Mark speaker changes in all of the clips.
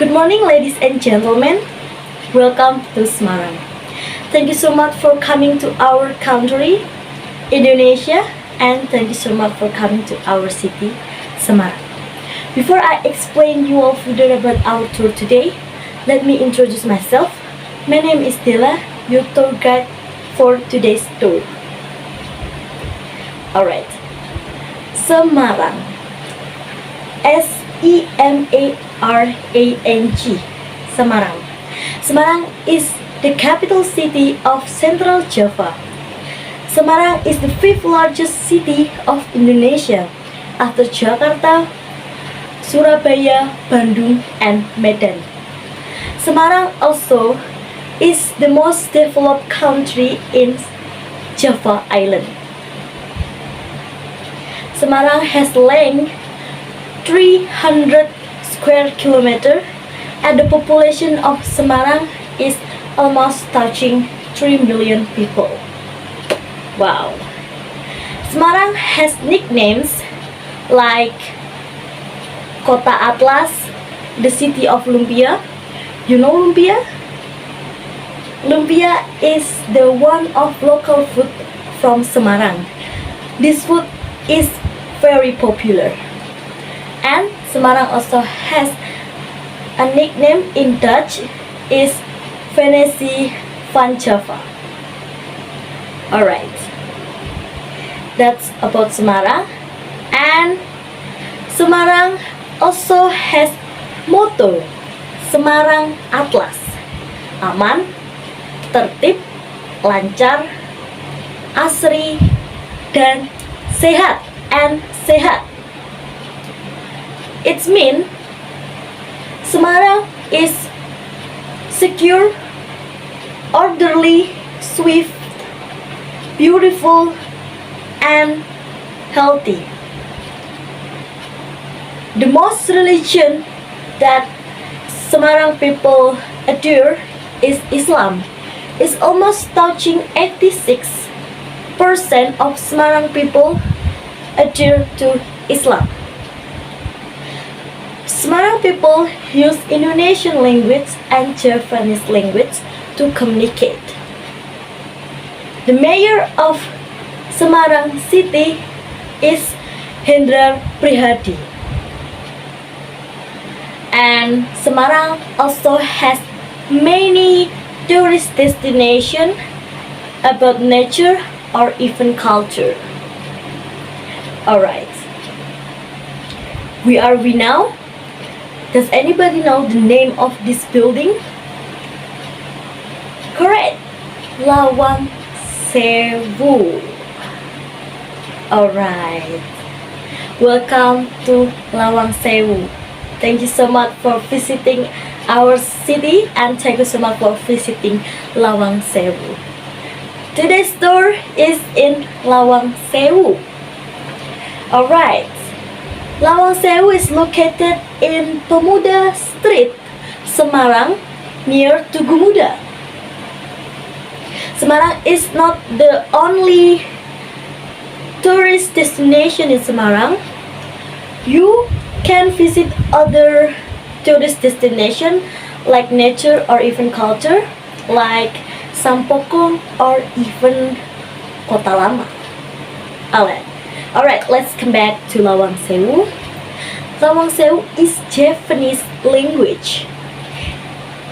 Speaker 1: Good morning, ladies and gentlemen. Welcome to Semarang. Thank you so much for coming to our country, Indonesia, and thank you so much for coming to our city, Semarang. Before I explain you all further about our tour today, let me introduce myself. My name is Della, your tour guide for today's tour. Alright, Semarang, S-E-M-A-R-A-N-G, Semarang. Semarang is the capital city of Central Java. Semarang is the fifth largest city of Indonesia after Jakarta, Surabaya, Bandung, and Medan. Semarang also is the most developed country in Java Island. Semarang has length 300 square kilometer and the population of Semarang is almost touching 3 million people. Wow. Semarang has nicknames like Kota Atlas, the city of lumpia. You know lumpia? Lumpia is the one of local food from Semarang. This food is very popular. And Semarang also has a nickname in Dutch is Venesi van Java. Alright, that's about Semarang. And Semarang also has motto Semarang Atlas, aman, tertib, lancar, asri, dan sehat and sehat. It means Semarang is secure, orderly, swift, beautiful, and healthy. The most religion that Semarang people adore is Islam. It's almost touching 86% of Semarang people adhere to Islam. Semarang people use Indonesian language and Javanese language to communicate. The mayor of Semarang city is Hendrar Prihadi. And Semarang also has many tourist destinations about nature or even culture. Alright, where are we now? Does anybody know the name of this building? Correct, Lawang Sewu. Alright, welcome to Lawang Sewu. Thank you so much for visiting our city and thank you so much for visiting Lawang Sewu. Today's tour is in Lawang Sewu. Alright, Lawang Sewu is located in Pemuda Street, Semarang, near Tugu Muda. Semarang is not the only tourist destination in Semarang. You can visit other tourist destinations like nature or even culture, like Sampokong or even Kota Lama. Alright, let's come back to Lawang Sewu. Lawang Sewu is Javanese language.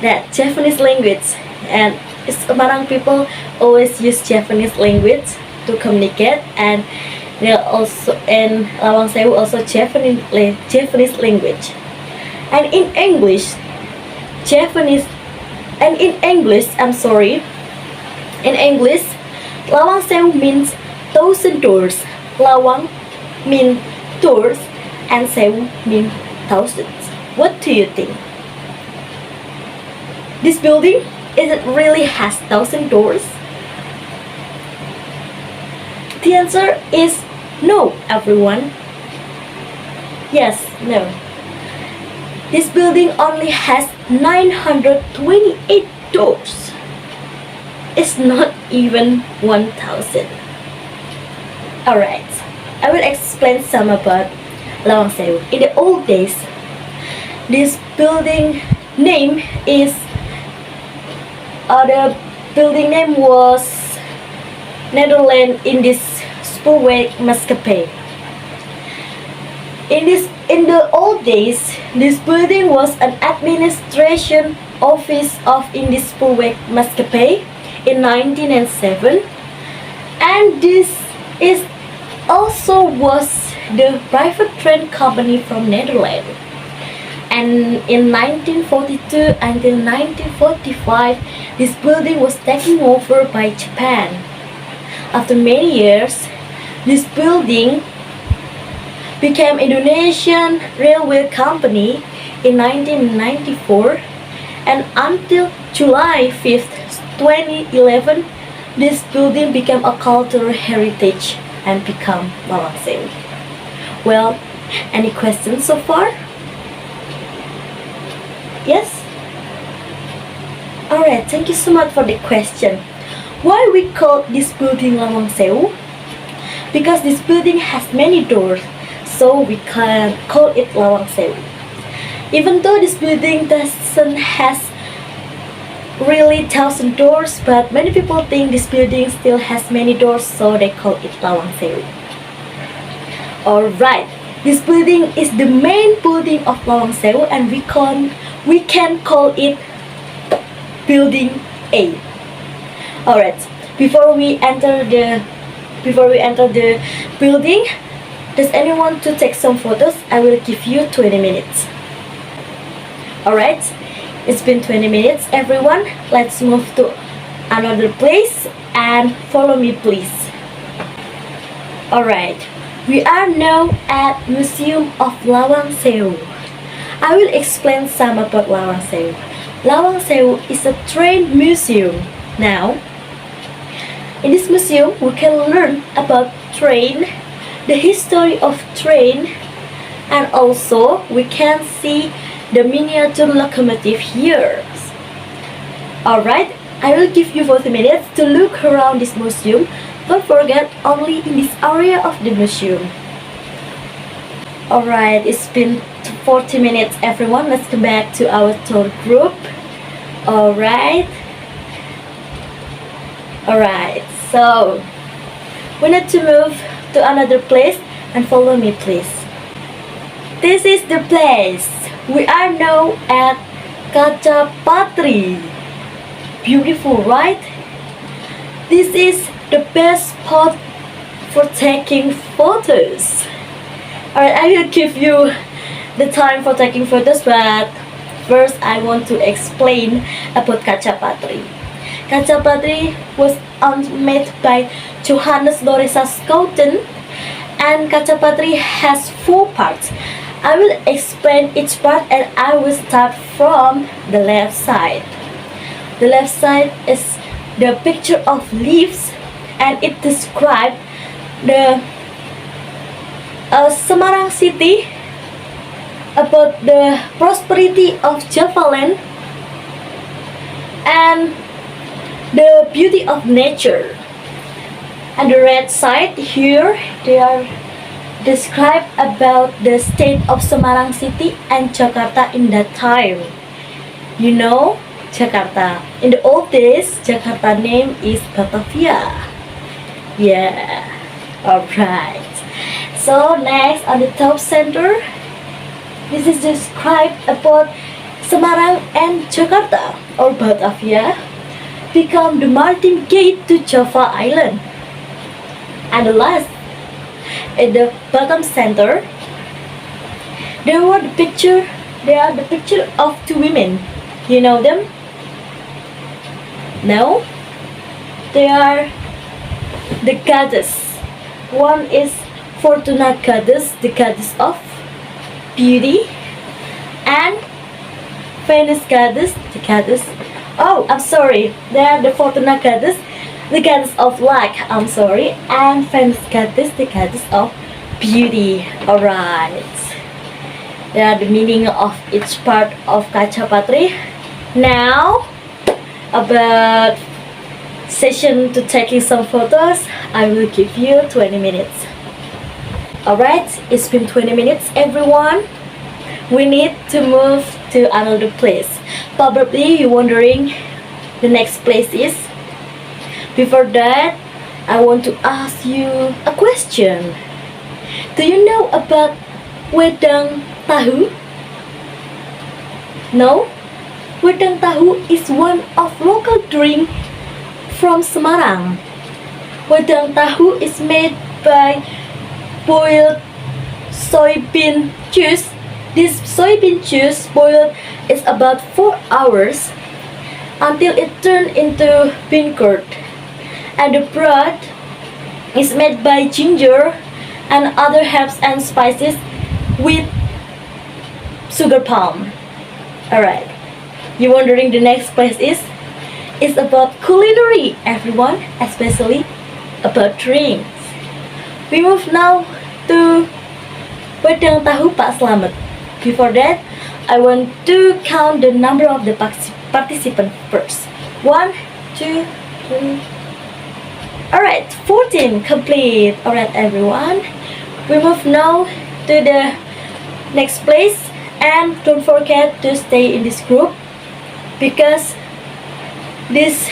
Speaker 1: That Javanese language, and Semarang people always use Javanese language to communicate, and they also in Lawang Sewu also Javanese language. And in English, in English, Lawang Sewu means 1,000 doors. Lawang means doors and Sewu means thousands. What do you think? This building, is it really has 1,000 doors? The answer is no, everyone. Yes, no. This building only has 928 doors. It's not even 1,000. Alright, I will explain some about Lawang Sewu. In the old days, this building name is the building name was Netherlands Indisch Spoorwegmaatschappij. In the old days, this building was an administration office of Indisch Spoorwegmaatschappij in 1907, and this is also was the private train company from Netherlands. And in 1942 until 1945, this building was taken over by Japan. After many years, this building became Indonesian Railway Company in 1994, and until July 5th, 2011, this building became a cultural heritage and become Lawang Sewu. Well, any questions so far? Yes? Alright, thank you so much for the question. Why we call this building Lawang Sewu? Because this building has many doors, so we can call it Lawang Sewu. Even though this building doesn't has really 1,000 doors, but many people think this building still has many doors, so they call it Lawang Sewu. Alright, this building is the main building of Lawang Sewu, and we can call it Building A. Alright, before we enter the building, does anyone want to take some photos? I will give you 20 minutes. Alright, it's been 20 minutes everyone. Let's move to another place and follow me please. Alright, we are now at Museum of Lawang Sewu. I will explain some about Lawang Sewu. Lawang Sewu is a train museum. Now, in this museum, we can learn about train, the history of train, and also we can see the miniature locomotive here. Alright, I will give you 40 minutes to look around this museum. Don't forget, only in this area of the museum. Alright, it's been 40 minutes everyone. Let's come back to our tour group. Alright, so we need to move to another place and follow me please. This is the place. We are now at Kaca Patri. Beautiful, right? This is the best spot for taking photos. Alright, I will give you the time for taking photos, but first I want to explain about Kaca Patri. Kaca Patri was made by Johannes Lorisa Schouten, and Kaca Patri has 4 parts. I will explain each part and I will start from the left side. The left side is the picture of leaves, and it describes the Semarang city, about the prosperity of Java land, and the beauty of nature. And the right side here, they are described about the state of Semarang city and Jakarta in that time. You know, Jakarta. In the old days, Jakarta name is Batavia. Yeah, alright. So next, on the top center, this is described about Semarang and Jakarta or Batavia become the maritime gate to Java Island. And the last, at the bottom center, there are the picture of 2 women. You know them? No? They are the goddess. One is Fortuna goddess, the goddess of beauty, and Venus goddess, the goddess. Oh, I'm sorry. They are the Fortuna goddess, the goddess of luck. I'm sorry, and Venus goddess, the goddess of beauty. Alright. They are the meaning of each part of Kaca Patri. Now, about session to taking some photos, I will give you 20 minutes. Alright, it's been 20 minutes everyone. We need to move to another place. Probably you're wondering the next place is. Before that, I want to ask you a question. Do you know about Wedang Tahu? No? Wedang Tahu is one of local drink from Semarang. Wedang Tahu is made by boiled soybean juice. This soybean juice boiled is about 4 hours until it turned into bean curd. And the broth is made by ginger and other herbs and spices with sugar palm. Alright, you're wondering the next place is? It's about culinary, everyone, especially about drinks. We move now to Wedang Tahu Pak Slamet. Before that, I want to count the number of the participants first. 1, 2, 3. Alright, 14 complete. Alright, everyone. We move now to the next place, and don't forget to stay in this group because this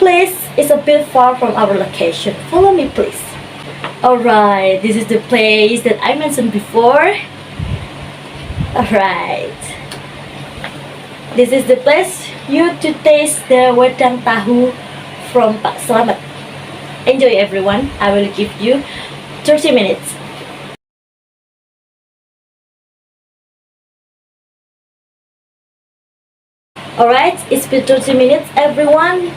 Speaker 1: place is a bit far from our location. Follow me, please. Alright, this is the place that I mentioned before. Alright, this is the place you to taste the Wedang Tahu from Pak Slamet. Enjoy, everyone. I will give you 30 minutes. Alright, it's been 30 minutes, everyone.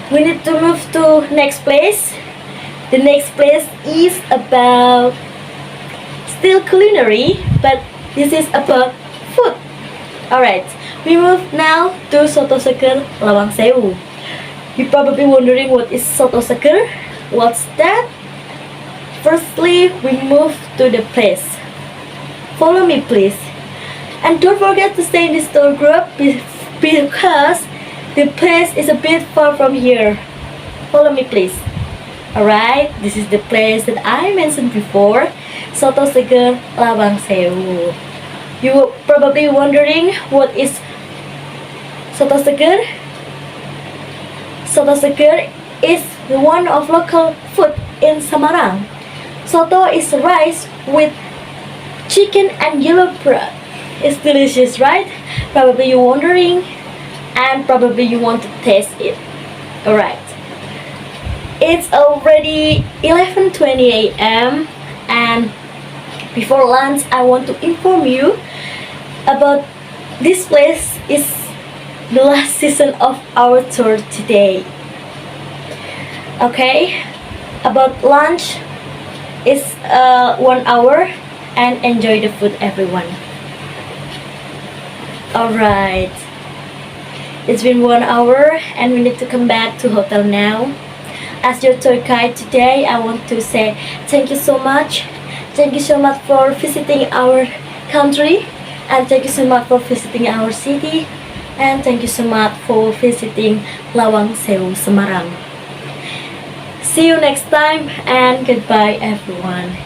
Speaker 1: We need to move to next place. The next place is about still culinary, but this is about food. Alright, we move now to Soto Seger, Lawang Sewu. You're probably wondering what is Soto Seger? What's that? Firstly, we move to the place. Follow me, please. And don't forget to stay in this tour group because the place is a bit far from here. Follow me, please. Alright, this is the place that I mentioned before, Soto Seger, Lawang Sewu. You probably wondering what is Soto Seger? Soto Seger is one of local food in Semarang. Soto is rice with chicken and yellow bread. It's delicious, right? Probably you're wondering, and probably you want to taste it. Alright. It's already 11:20 a.m. and before lunch I want to inform you about this place is the last season of our tour today. Okay, about lunch is 1 hour and enjoy the food, everyone. Alright, it's been 1 hour and we need to come back to hotel now. As your tour guide today, I want to say thank you so much. Thank you so much for visiting our country, and thank you so much for visiting our city, and thank you so much for visiting Lawang Sewu, Semarang. See you next time and goodbye, everyone.